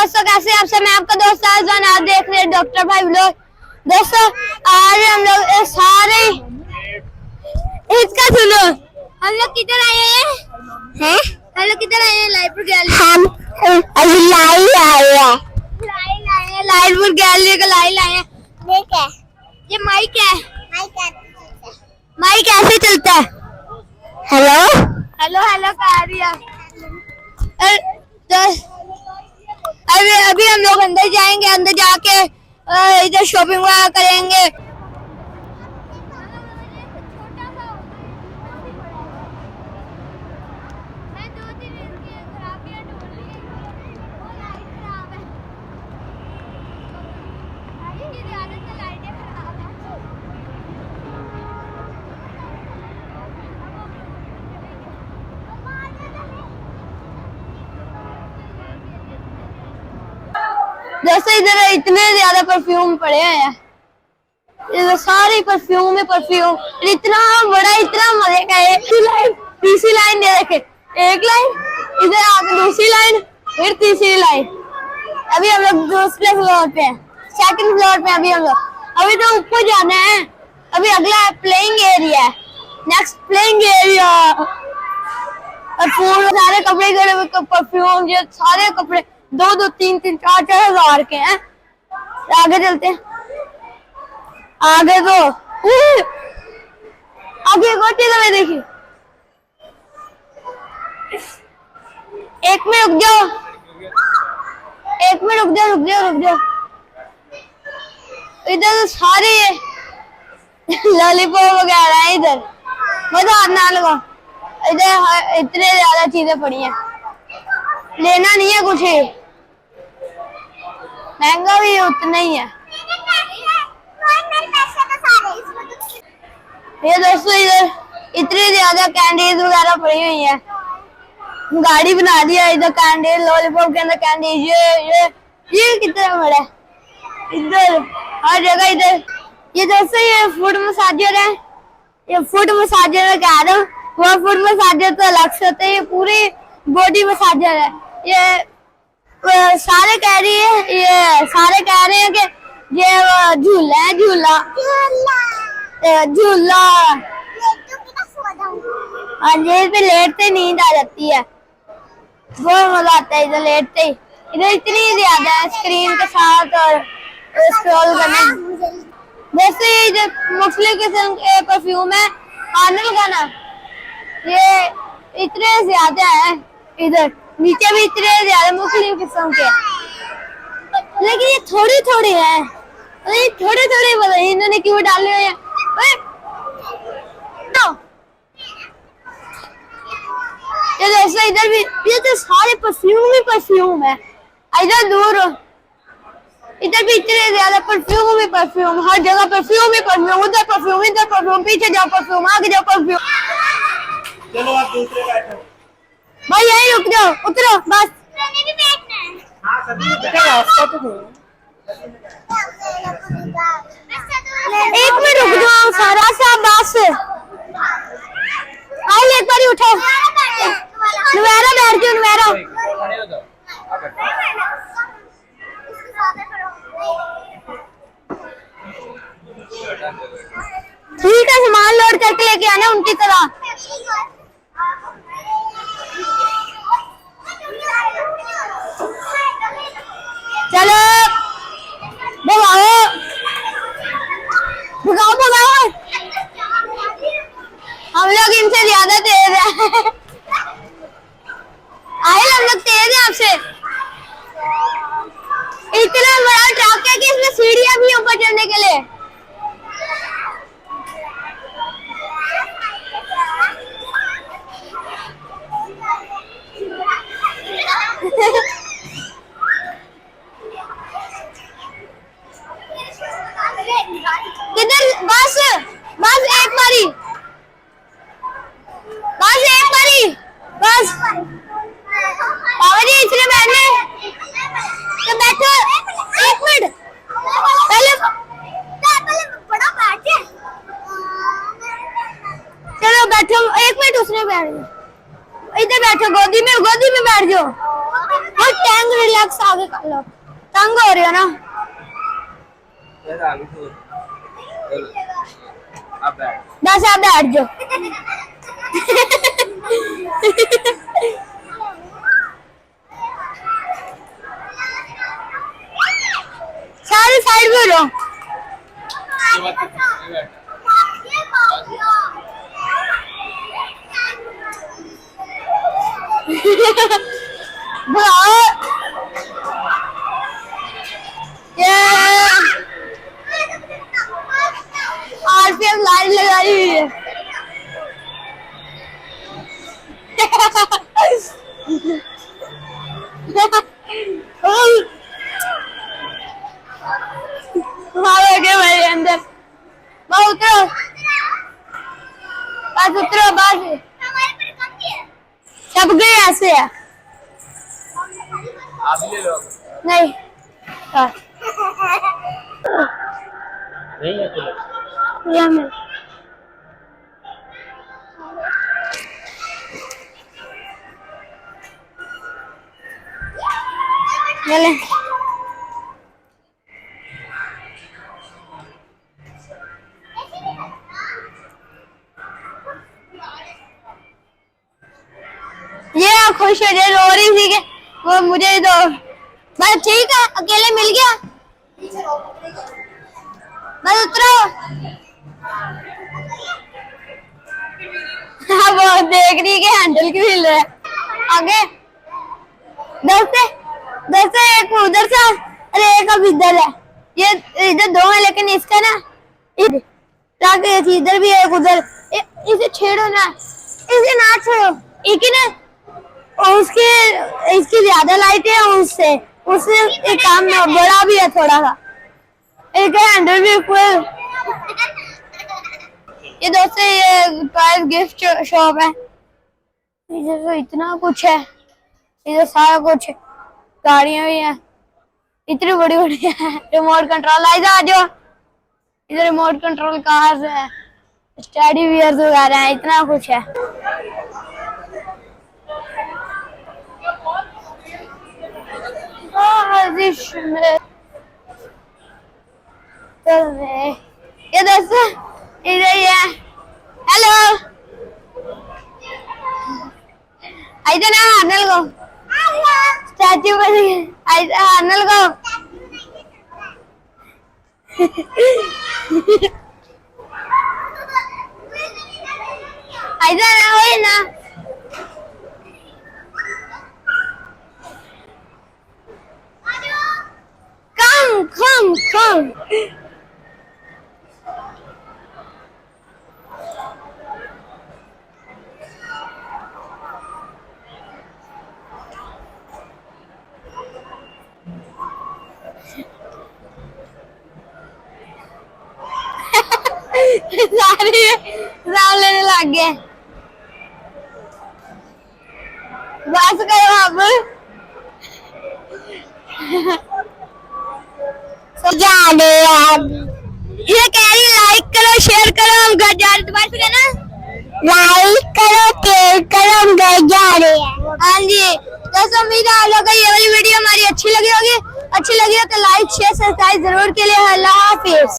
दोस्तों, कैसे आप सब? मैं आपका दोस्त आज़ान, आप देख रहे हैं डॉक्टर भाई व्लॉग। दोस्तों आज हम लोग सारे इसका सुनो, हम लोग किधर आए हैं? हम लोग किधर आए हैं? लाइटपुर गैलरी। हम अभी लाइटपुर गैलरी का लाइव आए हैं। देख है, ये माइक है। माइक ऐसे चलता है। हेलो हेलो हेलो कह रही है। अभी हम लोग अंदर जाएंगे, अंदर जाके इधर शॉपिंग वगैरह करेंगे। जैसे इधर इतने ज्यादा परफ्यूम पड़े हैं, इधर सारे परफ्यूम है परफ्यूम। इतना बड़ा, इतना मजे का है। तीसरी लाइन दे रखे, एक लाइन इधर आके दूसरी लाइन, फिर तीसरी लाइन। अभी हम लोग दूसरे फ्लोर पे हैं, सेकंड फ्लोर पे अभी हम लोग। अभी तो ऊपर जाना है। अभी अगला प्लेइंग एरिया है, नेक्स्ट प्लेइंग एरिया। और पूरे सारे कपड़े परफ्यूम, ये सारे कपड़े 2-2, 3-3, 4-4 हजार के हैं। आगे चलते हैं, आगे तो आगे गोटी तो मैं देखी। एक में रुक जाओ, एक में रुक जाओ। इधर तो सारे लॉलीपॉप वगैरह है। इधर मजा आना लगा। इधर इतने ज्यादा चीजें पड़ी हैं, लेना नहीं है कुछ, महंगा भी उतना ही है। ये दोस्तों इधर इतनी ज्यादा कैंडीज वगैरह पड़ी हुई है। गाड़ी बना दिया इधर कैंडी, लॉलीपॉप के अंदर कैंडी। ये कितना बड़ा है, इधर हर जगह। इधर ये दोस्तों ये फुट मसाजर है। ये फुट मसाजर में कह रहा हूँ, वो फुट मसाजर तो अलग से होते हैं, ये पूरी बॉडी मसाजर है। ये सारे कह रही है, ये सारे कह रहे हैं कि ये झूला है, झूला। और ये पे लेटते नींद आ जाती है, बहुत मजा आता है इधर लेटते ही। इधर इतनी ज्यादा है स्क्रीन के साथ और स्क्रॉल करना। वैसे ये जो मुख्तलिफ किस्म के परफ्यूम है, आने लगाना, ये इतने ज्यादा है। इधर नीचे भी इतने ज्यादा मुख्तलिफ किस्म के, लेकिन ये थोड़ी थोड़ी है, थोड़े थोड़े पता नहीं इन्होंने क्यों डाले हुए हैं। ये दोस्तों इधर भी, ये तो सारे परफ्यूम ही परफ्यूम है। इधर दूर, इधर भी इतने ज्यादा परफ्यूम ही परफ्यूम, हर जगह परफ्यूम ही परफ्यूम। उधर परफ्यूम, इधर परफ्यूम, पीछे जाओ परफ्यूम, आगे जाओ परफ्यूम। चलो आप दूसरे बैठो भाई, यहीं रुक जाओ, उतरो बस। एक मिनट रुक जाओ सारा सा बस। आओ एक बार उठो, नुवेरा बैठ जाओ, नुवेरा। ठीक है, सामान लोड करके लेके आना उनकी तरह। चलो भगाओ। हम लोग इनसे ज्यादा तेज है। आए हम लोग तेज है आपसे। इतना बड़ा ट्रक है कि इसमें सीढ़ियां भी ऊपर चढ़ने के लिए। किधर? बस एक बारी, बस बाबा जी इसलिए बैठने तो बैठो। एक मिनट पहले बड़ा बैठ, चलो बैठो। एक मिनट उसने बैठ, इधर बैठो, गोदी में बैठ जाओ। और टैंक रिलैक्स आगे कर लो, तंग हो रही हो ना। जैसा आगे तो अब बैठ। बस आप बैठ जाओ। सारी साइड में रहो। ये आरपीएम लाइन लगाई हुई है। भाई अंदर बस उतरो, बस उतरो, बस सब गए ऐसे है। आप ले लो। नहीं नहीं है तो ये मैं ले। ये खुश हो जाए, रो रही थी कि वो मुझे दो। बस ठीक है, अकेले मिल गया। बस उतरो। हाँ वो देख रही कि हैंडल क्यों हिल रहा है। आगे दस एक उधर से, अरे एक अब इधर है। ये इधर दो है लेकिन इसका ना इधर भी है, एक उधर। इसे छेड़ो ना, इसे ना छेड़ो। एक ही ना, और उसके इसकी ज्यादा लाइट है उससे एक काम में बड़ा भी है थोड़ा सा। एक हैंडल भी फुल। ये दोस्तों ये टॉयज गिफ्ट शॉप है। इधर तो इतना कुछ है, इधर सारा कुछ, गाड़ियां भी हैं इतनी बड़ी बड़ी है। रिमोट कंट्रोल आ जाओ, इधर रिमोट कंट्रोल कार्स है, स्टडी वियर्स वगैरह है, इतना कुछ है। ये दोस्तों इधर ही है। हेलो इधर ना आर्नल को स्टैचू पर आर्नल को इधर ना वही ना। Come. सारे राम लेने लग गए। बस करो अब। ये कह रही लाइक करो, शेयर करो, हम घर जा रहे। तुम्हारे से ना लाइक करो, शेयर करो, हम घर जा रहे हैं। हाँ जी दोस्तों, उम्मीद है आप लोगों को ये वाली वीडियो हमारी अच्छी लगी होगी। अच्छी लगी हो तो लाइक शेयर सब्सक्राइब जरूर के लिए। अल्लाह हाफिज।